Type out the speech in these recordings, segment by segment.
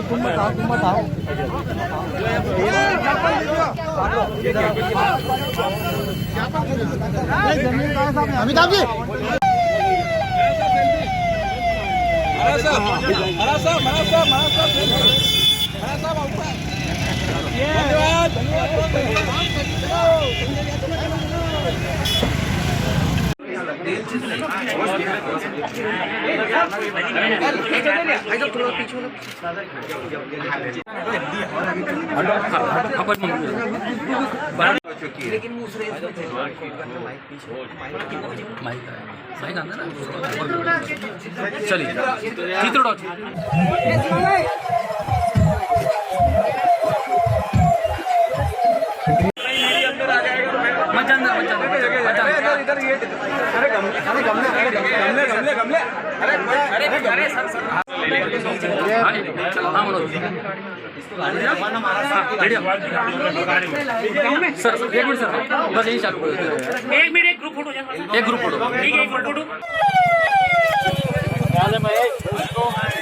तुम बताओ अमिताभ जी लेकिन चलिए सर एक मिनट सर बस यही चालू करो एक मिनट एक ग्रुप फोटो ठीक है एक group photo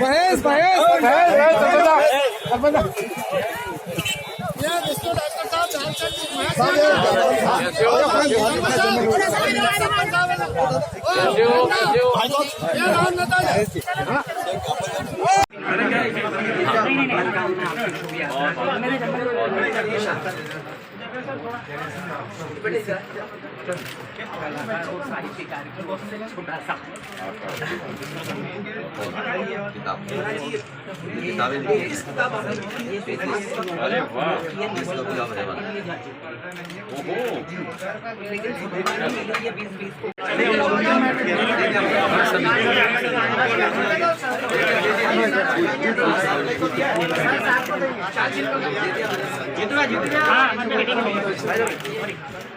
Mahesh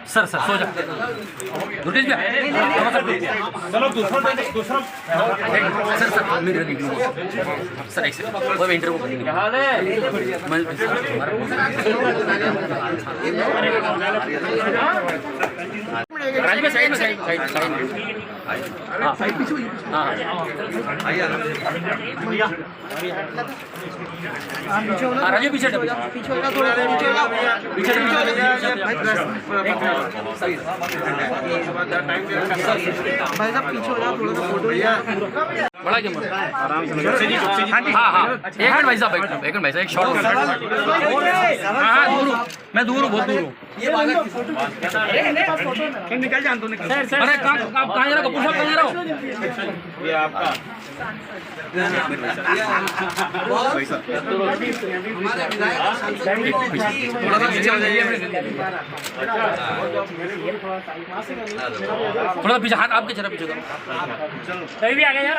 sir so जा रुटेश भैया चलो दूसरा सर मेरे सर एक सेकंड वो इंटरव्यू करेंगे राजीव साइड में राजीव पीछे बड़ा गेम आराम से हाँ एक मिनट भाई साहब एक शॉट मैं दूर हूँ बहुत दूर हूँ निकल जान अरे कहाँ जा रहा कपूर साहब कहाँ जा रहा हो ये आपका थोड़ा पीछे हाथ आपके जरा पीछे कहीं भी आगे जाओ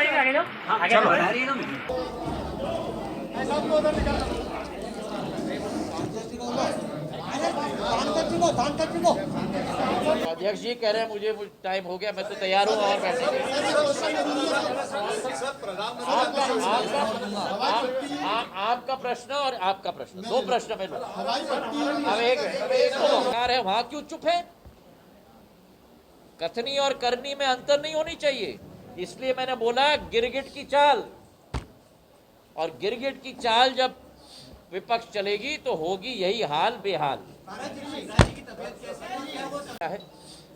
अध्यक्ष जी कह रहे हैं मुझे टाइम हो गया, मैं तो तैयार हूँ और बैठेंगे। आपका प्रश्न और आपका प्रश्न, दो प्रश्न में अब एक है, वहाँ क्यों चुप है? कथनी और करनी में अंतर नहीं होनी चाहिए, इसलिए मैंने बोला गिरगिट की चाल, और गिरगिट की चाल जब विपक्ष चलेगी तो होगी यही हाल बेहाल है।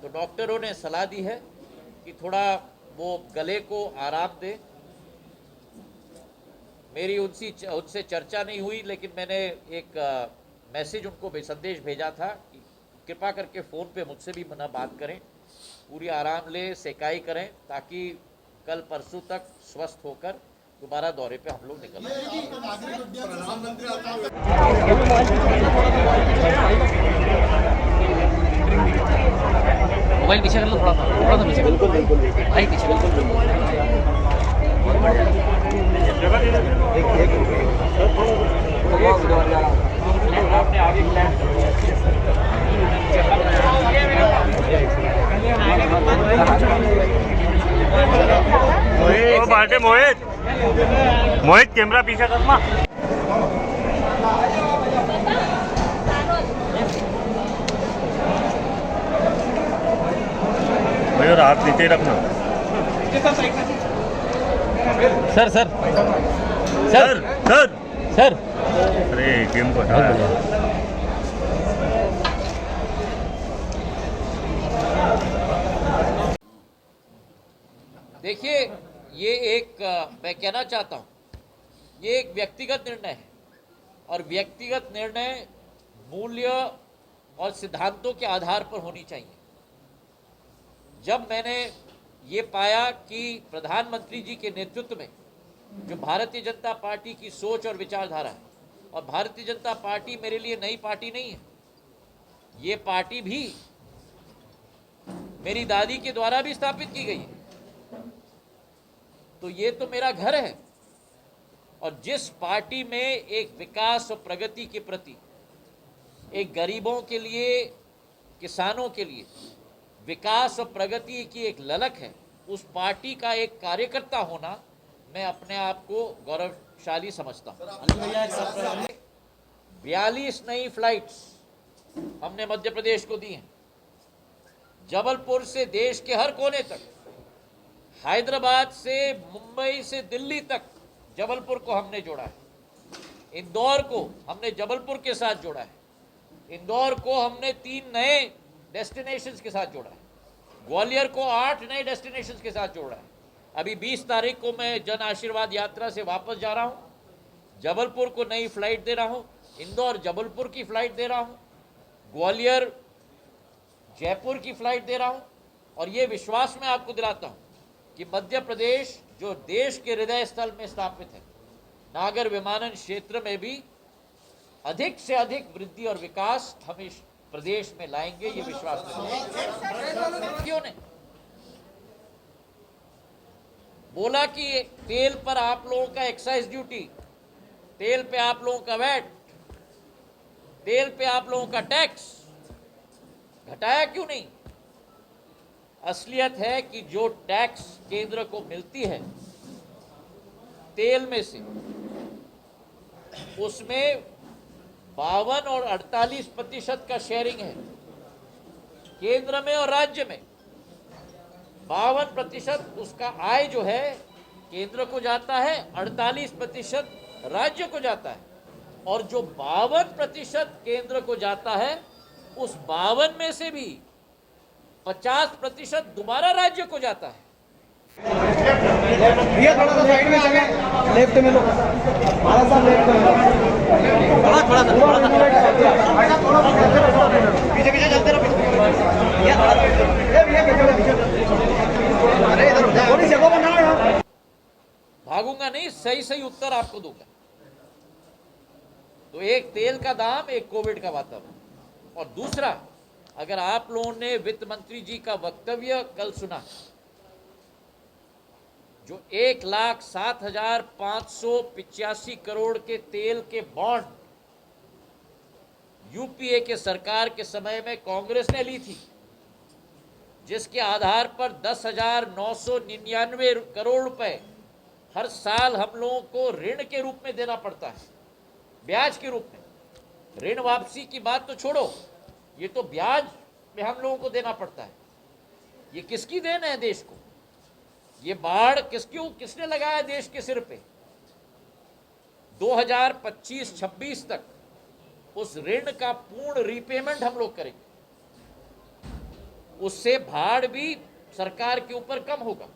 तो डॉक्टरों ने सलाह दी है कि थोड़ा वो गले को आराम दे। मेरी उनसे चर्चा नहीं हुई, लेकिन मैंने एक मैसेज उनको संदेश भेजा था कि कृपा करके फ़ोन पे मुझसे भी मना बात करें, पूरी आराम ले, सेकाई करें, ताकि कल परसों तक स्वस्थ होकर दोबारा दौरे पे हम लोग निकल मोबाइल पीछे कर लो थोड़ा सा पीछे बिल्कुल भाई पीछे बिल्कुल मोहित कैमरा पीछे करना। भैया हाथ नीचे रखना। Sir sir sir sir sir अरे एटीएम को हटाया। देखिए, ये एक मैं कहना चाहता हूँ, ये एक व्यक्तिगत निर्णय है और व्यक्तिगत निर्णय मूल्य और सिद्धांतों के आधार पर होनी चाहिए। जब मैंने ये पाया कि प्रधानमंत्री जी के नेतृत्व में जो भारतीय जनता पार्टी की सोच और विचारधारा है, और भारतीय जनता पार्टी मेरे लिए नई पार्टी नहीं है, ये पार्टी भी मेरी दादी के द्वारा भी स्थापित की गई है, तो ये तो मेरा घर है। और जिस पार्टी में एक विकास और प्रगति के प्रति, एक गरीबों के लिए, किसानों के लिए विकास और प्रगति की एक ललक है, उस पार्टी का एक कार्यकर्ता होना मैं अपने आप को गौरवशाली समझता हूँ। 42 नई फ्लाइट्स हमने मध्य प्रदेश को दी हैं। जबलपुर से देश के हर कोने तक, हैदराबाद से मुंबई से दिल्ली तक जबलपुर को हमने जोड़ा है। इंदौर को हमने जबलपुर के साथ जोड़ा है। इंदौर को हमने 3 नए डेस्टिनेशंस के साथ जोड़ा है। ग्वालियर को 8 नए डेस्टिनेशंस के साथ जोड़ा है। अभी 20 तारीख को मैं जन आशीर्वाद यात्रा से वापस जा रहा हूँ। जबलपुर को नई फ्लाइट दे रहा हूँ, इंदौर जबलपुर की फ्लाइट दे रहा हूँ, ग्वालियर जयपुर की फ्लाइट दे रहा हूँ। और ये विश्वास मैं आपको दिलाता हूँ कि मध्य प्रदेश जो देश के हृदय स्थल में स्थापित है, नागर विमानन क्षेत्र में भी अधिक से अधिक वृद्धि और विकास हम इस प्रदेश में लाएंगे, ये विश्वास क्यों ने बोला कि तेल पर आप लोगों का एक्साइज ड्यूटी, तेल पे आप लोगों का वैट, तेल पे आप लोगों का टैक्स घटाया क्यों नहीं? असलियत है कि जो टैक्स केंद्र को मिलती है तेल में से, उसमें 52 और 48% का शेयरिंग है केंद्र में और राज्य में। 52% उसका आय जो है केंद्र को जाता है, 48% राज्य को जाता है। और जो 52% केंद्र को जाता है, उस 52 में से भी 50% दोबारा राज्य को जाता है। भैया थोड़ा सा साइड में चले, लेफ्ट में लो, हमारा साथ लेफ्ट में पीछे पीछे चलते रहो, अरे इधर थोड़ी जगह बनाओ यार। भागूंगा नहीं, सही सही उत्तर आपको दूंगा। तो एक तेल का दाम, एक कोविड का वातावरण, और दूसरा, अगर आप लोगों ने वित्त मंत्री जी का वक्तव्य कल सुना, जो 1,07,585 करोड़ के तेल के बॉन्ड यूपीए के सरकार के समय में कांग्रेस ने ली थी, जिसके आधार पर 10,999 करोड़ रुपए हर साल हम लोगों को ऋण के रूप में देना पड़ता है, ब्याज के रूप में। ऋण वापसी की बात तो छोड़ो, ये तो ब्याज में हम लोगों को देना पड़ता है। ये किसकी देन है देश को? ये बाढ़ किसने लगाया देश के सिर पे? 2025-26 तक उस ऋण का पूर्ण रीपेमेंट हम लोग करेंगे, उससे भार भी सरकार के ऊपर कम होगा।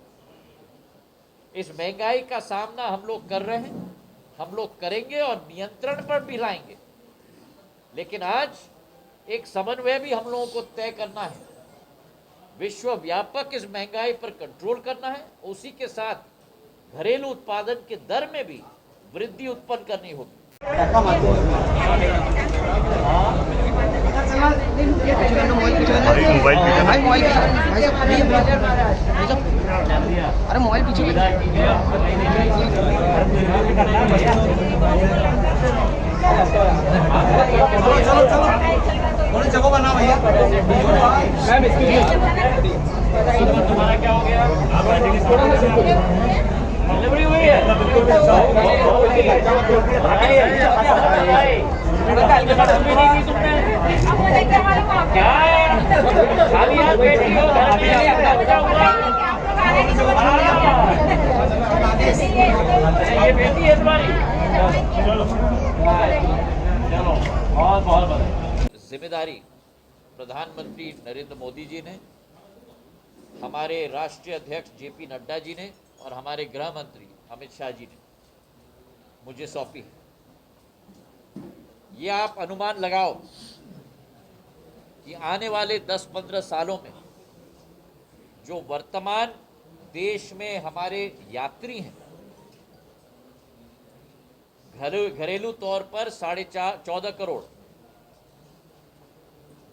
इस महंगाई का सामना हम लोग कर रहे हैं, हम लोग करेंगे और नियंत्रण पर भी लाएंगे। लेकिन आज एक समन्वय भी हम लोगों को तय करना है, विश्व व्यापक इस महंगाई पर कंट्रोल करना है, उसी के साथ घरेलू उत्पादन के दर में भी वृद्धि उत्पन्न करनी होगी। अरे मोबाइल पीछे, चलो थोड़ी जगह बना भैया। तुम्हारा क्या हो गया? डिलीवरी हुई है। क्या खाली हाथ बैठी हो? ये बेटी है तुम्हारी? जिम्मेदारी प्रधानमंत्री नरेंद्र मोदी जी ने, हमारे राष्ट्रीय अध्यक्ष जेपी नड्डा जी ने और हमारे गृह मंत्री अमित शाह जी ने मुझे सौंपी है। ये आप अनुमान लगाओ कि आने वाले 10-15 सालों में जो वर्तमान देश में हमारे यात्री हैं, घरेलू तौर पर 14.5 करोड़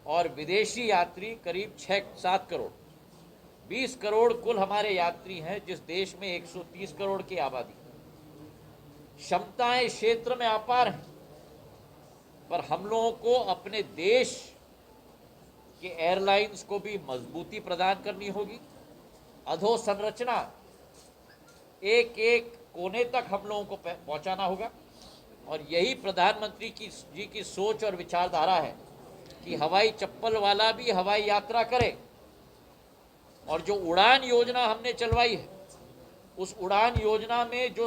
और विदेशी यात्री करीब 6-7 करोड़, 20 करोड़ कुल हमारे यात्री हैं जिस देश में 130 करोड़ की आबादी। क्षमताएं इस क्षेत्र में अपार हैं, पर हम लोगों को अपने देश के एयरलाइंस को भी मजबूती प्रदान करनी होगी। अधोसंरचना एक एक कोने तक हम लोगों को पहुंचाना होगा और यही प्रधानमंत्री जी की सोच और विचारधारा है कि हवाई चप्पल वाला भी हवाई यात्रा करे। और जो उड़ान योजना हमने चलवाई है, उस उड़ान योजना में जो